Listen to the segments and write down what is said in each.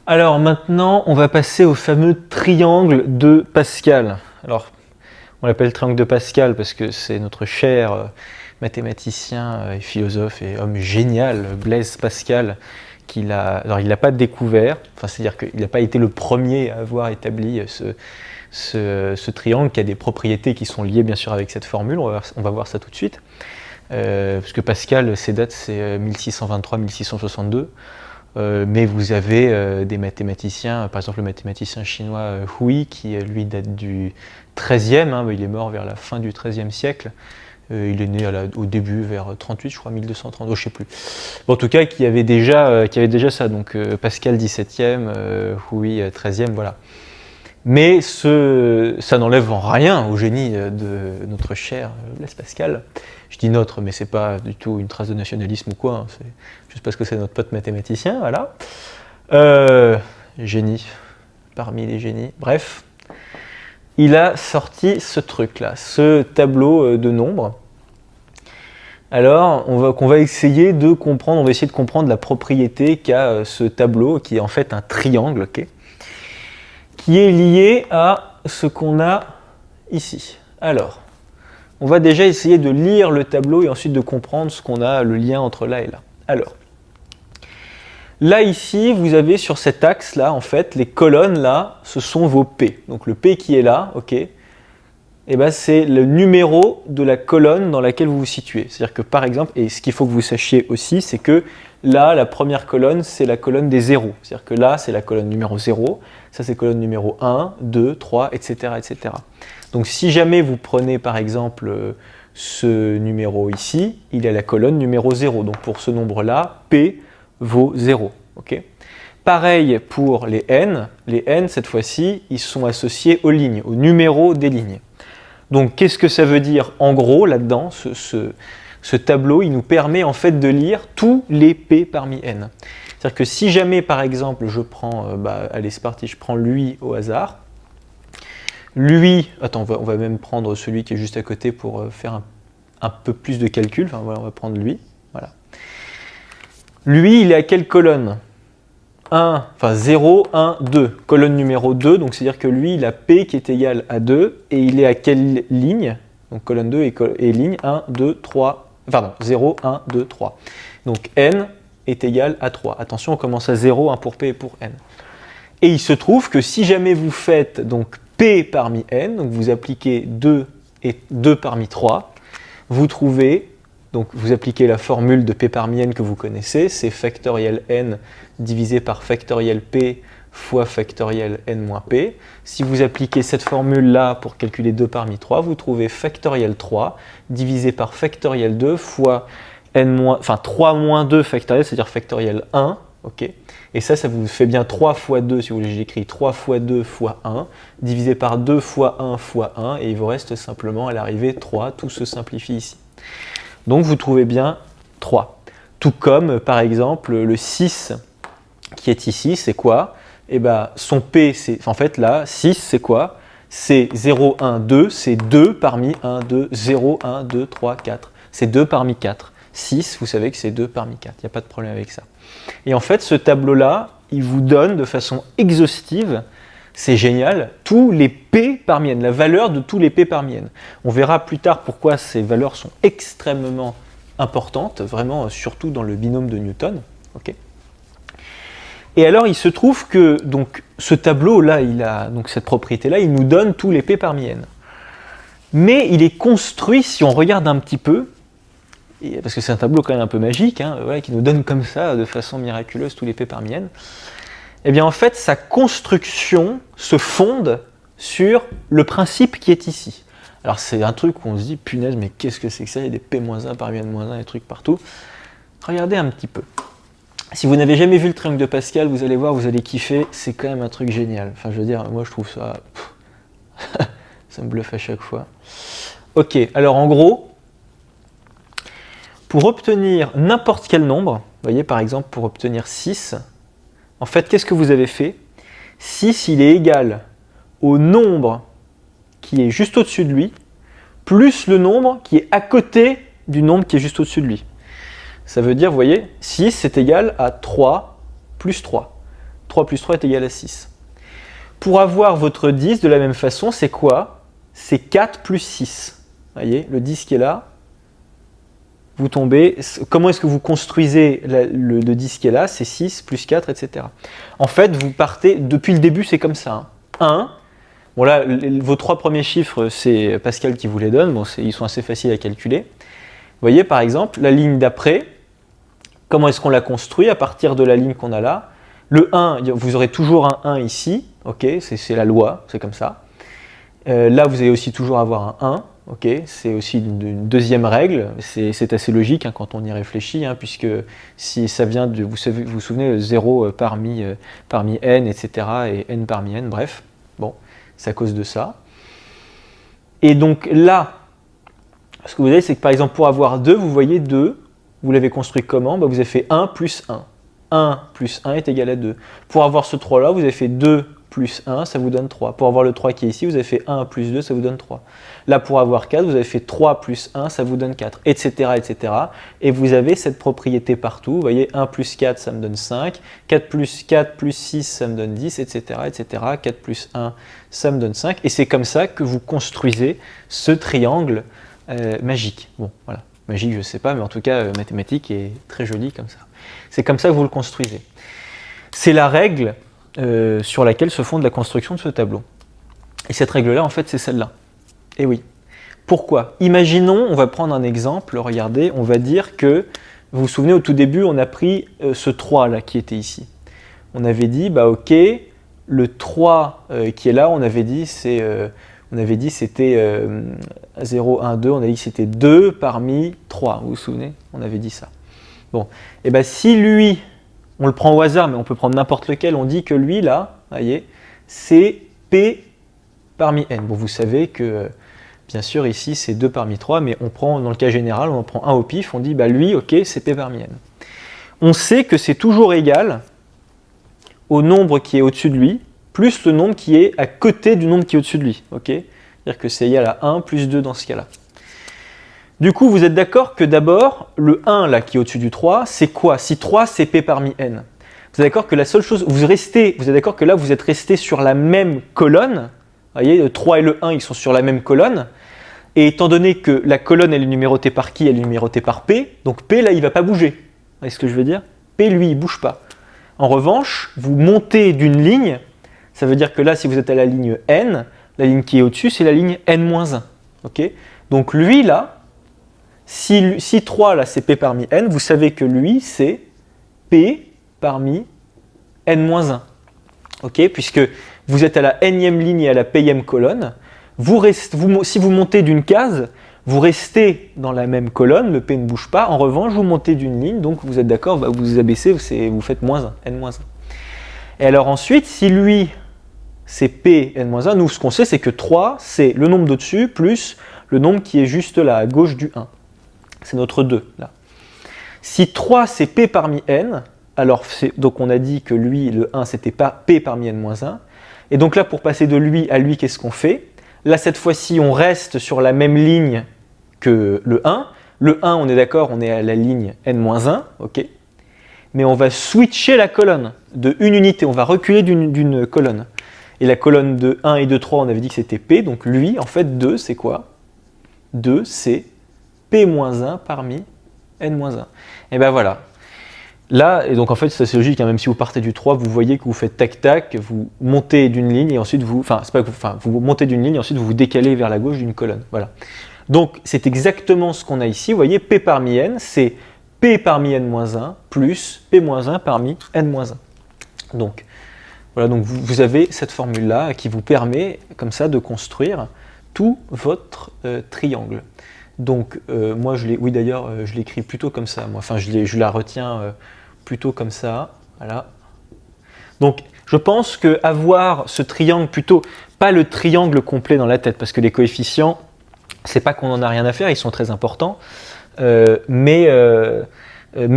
Alors maintenant, on va passer au fameux triangle de Pascal. Alors, on l'appelle triangle de Pascal parce que c'est notre cher mathématicien et philosophe et homme génial, Blaise Pascal, alors il l'a pas découvert, enfin c'est-à-dire qu'il n'a pas été le premier à avoir établi ce triangle qui a des propriétés qui sont liées bien sûr avec cette formule, on va voir ça tout de suite. Parce que Pascal, ses dates c'est 1623-1662. Mais vous avez des mathématiciens, par exemple le mathématicien chinois Hui, qui lui date du XIIIe, il est mort vers la fin du XIIIe siècle. Il est né au début, vers 38, je crois, 1230, je ne sais plus. Bon, en tout cas, qui avait déjà ça, donc Pascal XVIIe, Hui XIIIe, voilà. Mais ça n'enlève en rien au génie de notre cher Blaise Pascal. Je dis notre, mais c'est pas du tout une trace de nationalisme ou quoi, hein, c'est juste parce que c'est notre pote mathématicien, voilà. Génie, parmi les génies. Bref, il a sorti ce truc-là, ce tableau de nombres. Alors, on va essayer de comprendre, on va essayer de comprendre la propriété qu'a ce tableau, qui est en fait un triangle, ok, qui est lié à ce qu'on a ici. Alors, on va déjà essayer de lire le tableau et ensuite de comprendre ce qu'on a, le lien entre là et là. Alors, là ici, vous avez sur cet axe-là, en fait, les colonnes là, ce sont vos P. Donc le P qui est là, ok, et ben c'est le numéro de la colonne dans laquelle vous vous situez. C'est-à-dire que par exemple, et ce qu'il faut que vous sachiez aussi, c'est que là, la première colonne, c'est la colonne des zéros. C'est-à-dire que là, c'est la colonne numéro 0, ça c'est colonne numéro 1, 2, 3, etc., etc. Donc si jamais vous prenez par exemple ce numéro ici, il est à la colonne numéro 0. Donc pour ce nombre-là, P vaut 0. Okay, pareil pour les n. Les n, cette fois-ci, ils sont associés aux lignes, au numéro des lignes. Donc qu'est-ce que ça veut dire en gros là-dedans, ce tableau, il nous permet en fait de lire tous les P parmi n. C'est-à-dire que si jamais par exemple je prends, allez c'est parti, je prends lui au hasard, lui, attends, on va même prendre celui qui est juste à côté pour faire un peu plus de calcul. Enfin voilà, on va prendre lui. Voilà. Lui, il est à quelle colonne 0, 1, 2. Colonne numéro 2, donc c'est-à-dire que lui, il a P qui est égal à 2, et il est à quelle ligne donc colonne 2 et ligne 1, 2, 3, pardon, 0, 1, 2, 3. Donc n est égal à 3. Attention, on commence à 0, 1 pour P et pour n. Et il se trouve que si jamais vous faites donc P parmi n, donc vous appliquez 2 et 2 parmi 3, vous trouvez, donc vous appliquez la formule de P parmi n que vous connaissez, c'est factoriel n divisé par factoriel P fois factoriel n moins P. Si vous appliquez cette formule-là pour calculer 2 parmi 3, vous trouvez factoriel 3 divisé par factoriel 2 fois 3 moins 2 factoriel, c'est-à-dire factoriel 1, ok. Et ça vous fait bien 3 fois 2, si vous voulez, j'écris 3 fois 2 fois 1, divisé par 2 fois 1 fois 1, et il vous reste simplement à l'arrivée 3, tout se simplifie ici. Donc vous trouvez bien 3. Tout comme, par exemple, le 6 qui est ici, c'est quoi? Eh bien, son P, c'est en fait là, 6, c'est quoi? C'est 0, 1, 2, c'est 2 parmi 1, 2, 0, 1, 2, 3, 4. C'est 2 parmi 4. 6, vous savez que c'est 2 parmi 4, il n'y a pas de problème avec ça. Et en fait, ce tableau-là, il vous donne de façon exhaustive, c'est génial, tous les P parmi n, la valeur de tous les P parmi n. On verra plus tard pourquoi ces valeurs sont extrêmement importantes, vraiment surtout dans le binôme de Newton. Okay. Et alors, il se trouve que donc, ce tableau-là, il a donc cette propriété-là, il nous donne tous les P parmi n. Mais il est construit, si on regarde un petit peu, parce que c'est un tableau quand même un peu magique, voilà, qui nous donne comme ça, de façon miraculeuse, tous les P parmi n, eh bien en fait, sa construction se fonde sur le principe qui est ici. Alors c'est un truc où on se dit, punaise, mais qu'est-ce que c'est que ça? Il y a des P-1 parmi n-1, des trucs partout. Regardez un petit peu. Si vous n'avez jamais vu le triangle de Pascal, vous allez voir, vous allez kiffer, c'est quand même un truc génial. Enfin, je veux dire, moi je trouve ça... ça me bluffe à chaque fois. Ok, alors en gros, pour obtenir n'importe quel nombre, vous voyez par exemple pour obtenir 6, en fait qu'est-ce que vous avez fait? 6 il est égal au nombre qui est juste au-dessus de lui, plus le nombre qui est à côté du nombre qui est juste au-dessus de lui. Ça veut dire, vous voyez, 6 c'est égal à 3 plus 3. 3 plus 3 est égal à 6. Pour avoir votre 10, de la même façon, c'est quoi? C'est 4 plus 6. Vous voyez, le 10 qui est là, vous tombez. Comment est-ce que vous construisez le 10 qui est là? C'est 6 plus 4, etc. En fait, vous partez, depuis le début, c'est comme ça. 1. Bon là, vos 3 premiers chiffres, c'est Pascal qui vous les donne. Bon, ils sont assez faciles à calculer. Vous voyez, par exemple, la ligne d'après, comment est-ce qu'on la construit à partir de la ligne qu'on a là? Le 1, vous aurez toujours un 1 ici. Ok, c'est la loi, c'est comme ça. Là, vous allez aussi toujours avoir un 1. Ok, c'est aussi une deuxième règle. C'est assez logique hein, quand on y réfléchit, hein, puisque si ça vient de, vous vous souvenez, 0 parmi n, etc., et n parmi n, bref. Bon, c'est à cause de ça. Et donc là, ce que vous avez, c'est que par exemple, pour avoir 2, vous voyez 2, vous l'avez construit comment? Vous avez fait 1 plus 1. 1 plus 1 est égal à 2. Pour avoir ce 3 là, vous avez fait 2 plus 1, ça vous donne 3. Pour avoir le 3 qui est ici, vous avez fait 1 plus 2, ça vous donne 3. Là, pour avoir 4, vous avez fait 3 plus 1, ça vous donne 4, etc., etc. Et vous avez cette propriété partout. Vous voyez, 1 plus 4, ça me donne 5. 4 plus 6, ça me donne 10, etc., etc. 4 plus 1, ça me donne 5. Et c'est comme ça que vous construisez ce triangle magique. Bon, voilà. Magique, je ne sais pas, mais en tout cas, mathématique est très joli comme ça. C'est comme ça que vous le construisez. C'est la règle sur laquelle se fonde la construction de ce tableau. Et cette règle-là, en fait, c'est celle-là. Et oui. Pourquoi? Imaginons, on va prendre un exemple, regardez, on va dire que, vous vous souvenez, au tout début, on a pris ce 3 là qui était ici. On avait dit, bah ok, le 3 qui est là, on avait dit c'était 0, 1, 2, on a dit que c'était 2 parmi 3, vous vous souvenez? On avait dit ça. Bon, et bien si lui, on le prend au hasard, mais on peut prendre n'importe lequel, on dit que lui, là, voyez, c'est P parmi N. Bon, vous savez que, bien sûr, ici, c'est 2 parmi 3, mais on prend, dans le cas général, on en prend un au pif, on dit, bah lui, ok, c'est P parmi N. On sait que c'est toujours égal au nombre qui est au-dessus de lui, plus le nombre qui est à côté du nombre qui est au-dessus de lui, ok? C'est-à-dire que c'est égal à 1 plus 2 dans ce cas-là. Du coup, vous êtes d'accord que d'abord, le 1 là qui est au-dessus du 3, c'est quoi? Si 3 c'est P parmi N. Vous êtes d'accord que la seule chose, vous êtes d'accord que là vous êtes resté sur la même colonne. Vous voyez, le 3 et le 1 ils sont sur la même colonne. Et étant donné que la colonne elle est numérotée par qui? Elle est numérotée par P. Donc P là il ne va pas bouger. Vous voyez ce que je veux dire? P lui il ne bouge pas. En revanche, vous montez d'une ligne. Ça veut dire que là si vous êtes à la ligne N, la ligne qui est au-dessus c'est la ligne N-1. Okay, donc lui là, si 3 là c'est P parmi N, vous savez que lui c'est P parmi N-1. Ok, puisque vous êtes à la N-ième ligne et à la P-ième colonne, si vous montez d'une case, vous restez dans la même colonne, le P ne bouge pas. En revanche, vous montez d'une ligne, donc vous êtes d'accord, vous abaissez, vous faites -1, N-1. Et alors ensuite, si lui c'est P, N-1, nous ce qu'on sait c'est que 3 c'est le nombre d'au-dessus plus le nombre qui est juste là, à gauche du 1. C'est notre 2, là. Si 3, c'est P parmi N, alors donc on a dit que lui, le 1, c'était pas P parmi N-1. Et donc là, pour passer de lui à lui, qu'est-ce qu'on fait? Là, cette fois-ci, on reste sur la même ligne que le 1. Le 1, on est d'accord, on est à la ligne N-1, ok? Mais on va switcher la colonne de une unité, on va reculer d'une colonne. Et la colonne de 1 et de 3, on avait dit que c'était P, donc lui, en fait, 2, c'est quoi? 2, c'est P-1 parmi N-1. Et ben voilà. Là, et donc en fait, c'est assez logique, hein, même si vous partez du 3, vous voyez que vous faites tac-tac, vous montez d'une ligne et ensuite vous montez d'une ligne et ensuite vous vous décalez vers la gauche d'une colonne. Voilà. Donc c'est exactement ce qu'on a ici. Vous voyez, P parmi N, c'est P parmi N-1 plus P-1 parmi N-1. Donc, voilà, donc vous avez cette formule-là qui vous permet, comme ça, de construire tout votre triangle. Donc, moi, je l'écris plutôt comme ça. Moi. Enfin, je la retiens plutôt comme ça. Voilà. Donc, je pense qu'avoir ce triangle plutôt, pas le triangle complet dans la tête, parce que les coefficients, c'est pas qu'on n'en a rien à faire, ils sont très importants. Mais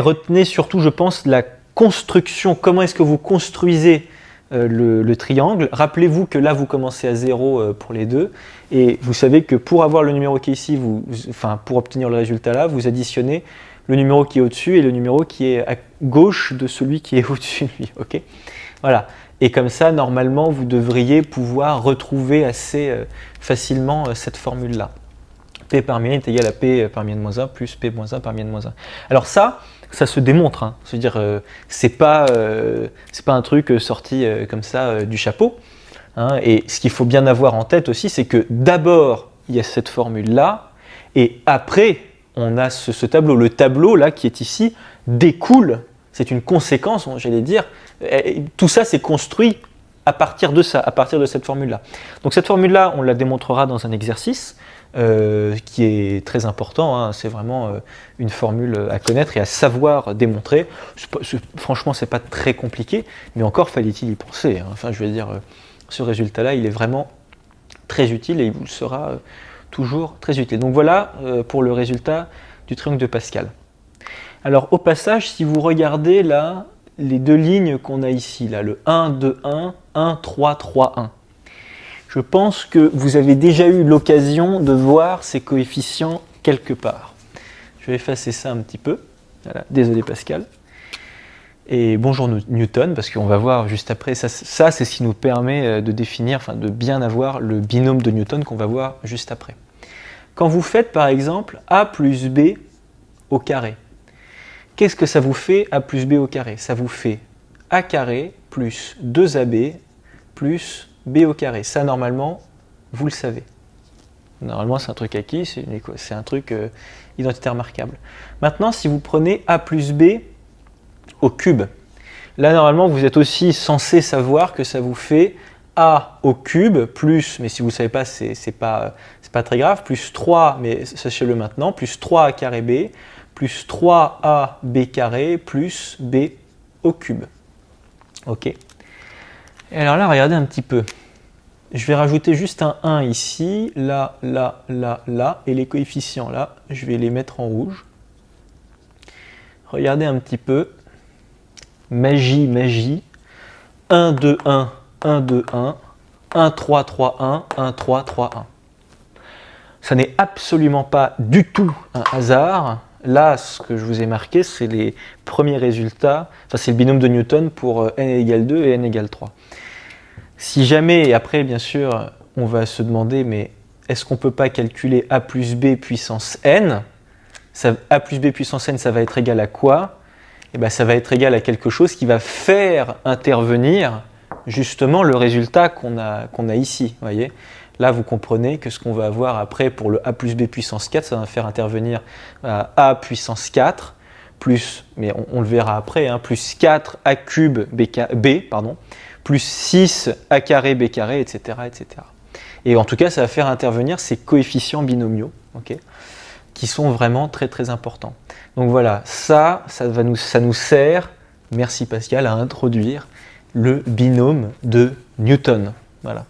retenez surtout, je pense, la construction. Comment est-ce que vous construisez le triangle? Rappelez-vous que là, vous commencez à 0 pour les deux. Et vous savez que pour avoir le numéro qui est ici, pour obtenir le résultat là, vous additionnez le numéro qui est au-dessus et le numéro qui est à gauche de celui qui est au-dessus de lui. Okay, Voilà. Et comme ça, normalement, vous devriez pouvoir retrouver assez facilement cette formule-là. P parmi n est égal à P parmi n moins 1 plus P moins 1 parmi n moins 1. Alors ça se démontre. Hein. C'est-à-dire, c'est pas un truc sorti comme ça du chapeau. Hein. Et ce qu'il faut bien avoir en tête aussi, c'est que d'abord, il y a cette formule-là, et après, on a ce tableau. Le tableau, là, qui est ici, découle, c'est une conséquence, j'allais dire, tout ça s'est construit à partir de ça, à partir de cette formule-là. Donc cette formule-là, on la démontrera dans un exercice qui est très important, hein. C'est vraiment une formule à connaître et à savoir démontrer. Franchement, c'est pas très compliqué, mais encore fallait-il y penser. Hein. Enfin, je veux dire, ce résultat-là, il est vraiment très utile et il vous sera toujours très utile. Donc voilà pour le résultat du triangle de Pascal. Alors au passage, si vous regardez là, les deux lignes qu'on a ici, là, le 1, 2, 1, 1, 3, 3, 1. Je pense que vous avez déjà eu l'occasion de voir ces coefficients quelque part. Je vais effacer ça un petit peu. Voilà. Désolé Pascal. Et bonjour Newton, parce qu'on va voir juste après, ça c'est ce qui nous permet de définir, enfin de bien avoir le binôme de Newton qu'on va voir juste après. Quand vous faites par exemple A plus B au carré, qu'est-ce que ça vous fait A plus B au carré? Ça vous fait A carré plus 2AB plus B au carré. Ça normalement, vous le savez. Normalement c'est un truc acquis, c'est un truc identitaire marquable. Maintenant si vous prenez A plus B au cube. Là, normalement, vous êtes aussi censé savoir que ça vous fait A au cube plus, mais si vous ne savez pas, c'est pas très grave, plus 3, mais sachez-le maintenant, plus 3A carré B, plus 3AB carré, plus B au cube. Ok. Et alors là, regardez un petit peu. Je vais rajouter juste un 1 ici, là, là, là, là, et les coefficients là, je vais les mettre en rouge. Regardez un petit peu. Magie, magie, 1, 2, 1, 1, 2, 1, 1, 3, 3, 1, 1, 3, 3, 1. Ça n'est absolument pas du tout un hasard. Là, ce que je vous ai marqué, c'est les premiers résultats, enfin c'est le binôme de Newton pour n égale 2 et n égale 3. Si jamais, et après bien sûr, on va se demander, mais est-ce qu'on ne peut pas calculer a plus b puissance n? A plus b puissance n, ça va être égal à quoi? Eh bien, ça va être égal à quelque chose qui va faire intervenir justement le résultat qu'on a ici. Voyez, là, vous comprenez que ce qu'on va avoir après pour le a plus b puissance 4, ça va faire intervenir a puissance 4, plus, mais on le verra après, hein, plus 4a cube b, pardon, plus 6 a carré b carré, etc., etc. Et en tout cas, ça va faire intervenir ces coefficients binomiaux, okay, qui sont vraiment très très importants. Donc voilà, ça nous sert, merci Pascal, à introduire le binôme de Newton. Voilà.